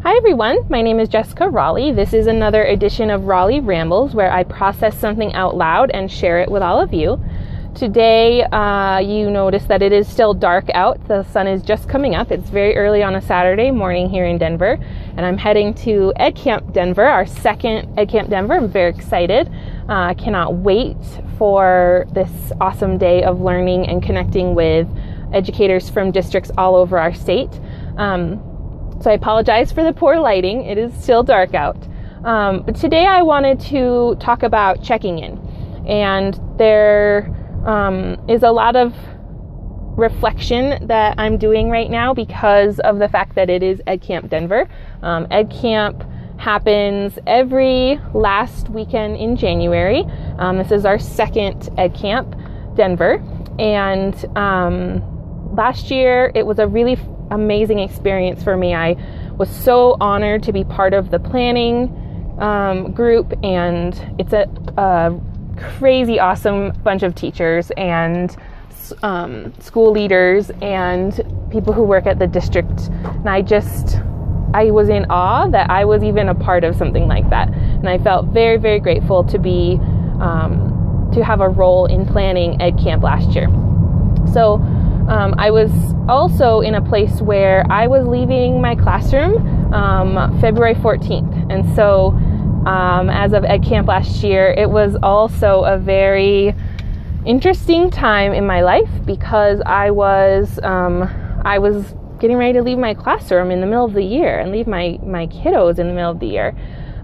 Hi everyone, my name is Jessica Raleigh. This is another edition of Raleigh Rambles where I process something out loud and share it with all of you. Today, you notice that it is still dark out. The sun is just coming up. It's very early on a Saturday morning here in Denver, and I'm heading to Ed Camp Denver, our second Ed Camp Denver. I'm very excited. I cannot wait for this awesome day of learning and connecting with educators from districts all over our state. So I apologize for the poor lighting. It is still dark out. But today I wanted to talk about checking in. And there is a lot of reflection that I'm doing right now because of the fact that it is Ed Camp Denver. Ed Camp happens every last weekend in January. This is our second Ed Camp Denver. And last year it was a really amazing experience for me. I was so honored to be part of the planning group, and it's a crazy awesome bunch of teachers and school leaders and people who work at the district, and I was in awe that I was even a part of something like that, and I felt very, very grateful to be to have a role in planning Ed Camp last year. So I was also in a place where I was leaving my classroom February 14th. And so as of Ed Camp last year, it was also a very interesting time in my life because I was getting ready to leave my classroom in the middle of the year and leave my kiddos in the middle of the year.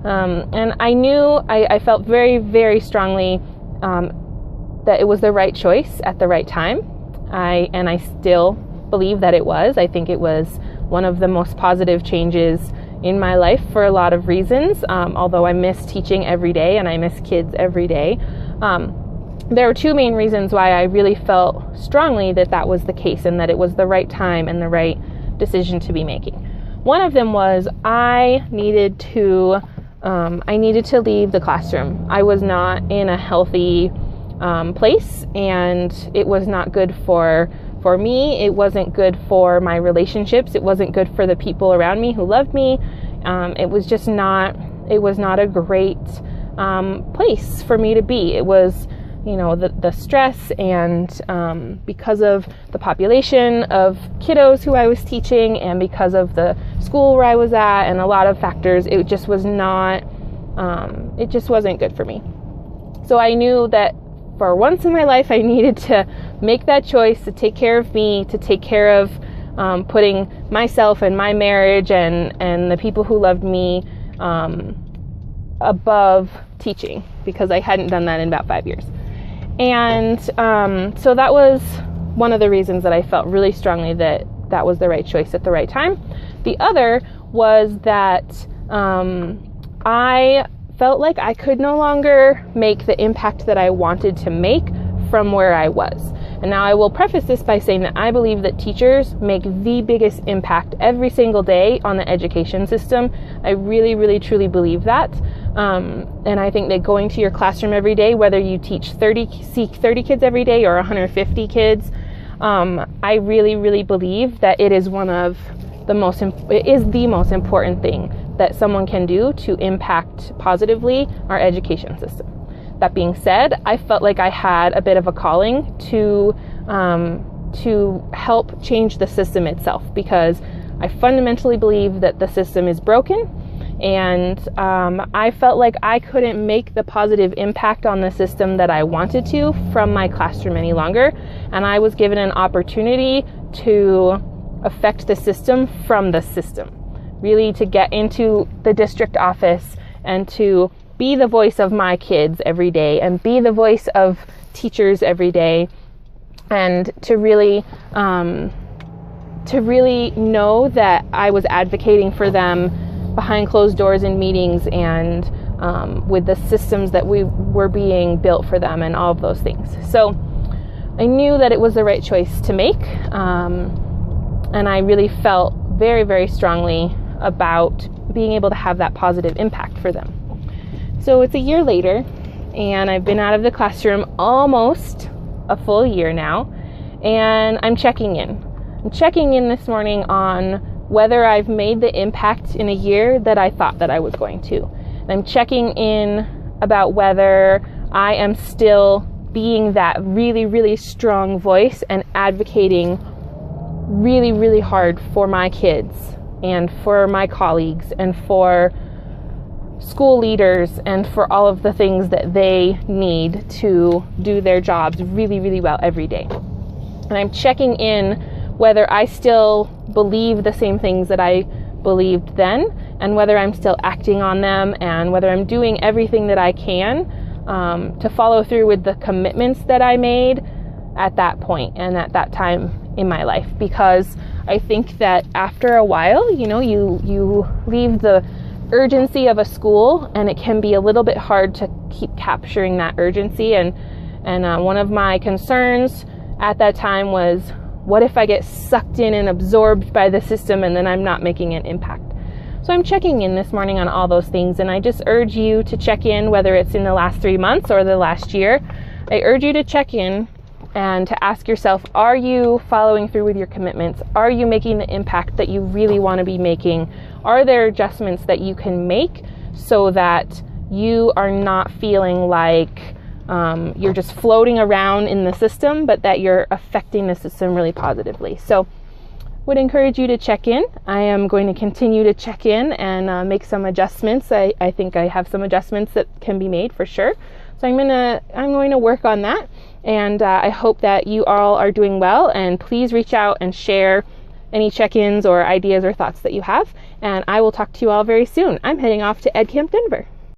And I knew, I felt very, very strongly that it was the right choice at the right time. I still believe that it was. I think it was one of the most positive changes in my life for a lot of reasons. Although I miss teaching every day and I miss kids every day. There were two main reasons why I really felt strongly that that was the case and that it was the right time and the right decision to be making. One of them was I needed to leave the classroom. I was not in a healthy place, and it was not good for me. It wasn't good for my relationships. It wasn't good for the people around me who loved me. It was not a great place for me to be. It was, the stress and because of the population of kiddos who I was teaching and because of the school where I was at and a lot of factors, it just was not, it just wasn't good for me. So I knew that for once in my life, I needed to make that choice to take care of me, to take care of putting myself and my marriage and the people who loved me above teaching, because I hadn't done that in about 5 years. And so that was one of the reasons that I felt really strongly that that was the right choice at the right time. The other was that I felt like I could no longer make the impact that I wanted to make from where I was. And now I will preface this by saying that I believe that teachers make the biggest impact every single day on the education system. I really, really, truly believe that. And I think that going to your classroom every day, whether you teach 30 kids every day or 150 kids, I really, really believe that it is the most important thing that someone can do to impact positively our education system. That being said, I felt like I had a bit of a calling to help change the system itself, because I fundamentally believe that the system is broken, and I felt like I couldn't make the positive impact on the system that I wanted to from my classroom any longer, and I was given an opportunity to affect the system from the system. Really to get into the district office and to be the voice of my kids every day and be the voice of teachers every day, and to really know that I was advocating for them behind closed doors in meetings and with the systems that we were being built for them and all of those things. So I knew that it was the right choice to make, and I really felt very, very strongly about being able to have that positive impact for them. So it's a year later, and I've been out of the classroom almost a full year now, and I'm checking in. I'm checking in this morning on whether I've made the impact in a year that I thought that I was going to. And I'm checking in about whether I am still being that really, really strong voice and advocating really, really hard for my kids and for my colleagues and for school leaders and for all of the things that they need to do their jobs really, really well every day. And I'm checking in whether I still believe the same things that I believed then, and whether I'm still acting on them, and whether I'm doing everything that I can to follow through with the commitments that I made at that point and at that time in my life. Because I think that after a while, you leave the urgency of a school, and it can be a little bit hard to keep capturing that urgency. And one of my concerns at that time was, what if I get sucked in and absorbed by the system and then I'm not making an impact? So I'm checking in this morning on all those things, and I just urge you to check in, whether it's in the last 3 months or the last year. I urge you to check in and to ask yourself, are you following through with your commitments? Are you making the impact that you really want to be making? Are there adjustments that you can make so that you are not feeling like you're just floating around in the system, but that you're affecting the system really positively? So would encourage you to check in. I am going to continue to check in and make some adjustments. I think I have some adjustments that can be made for sure. So I'm going to work on that. And I hope that you all are doing well, and please reach out and share any check-ins or ideas or thoughts that you have. And I will talk to you all very soon. I'm heading off to Ed Camp Denver.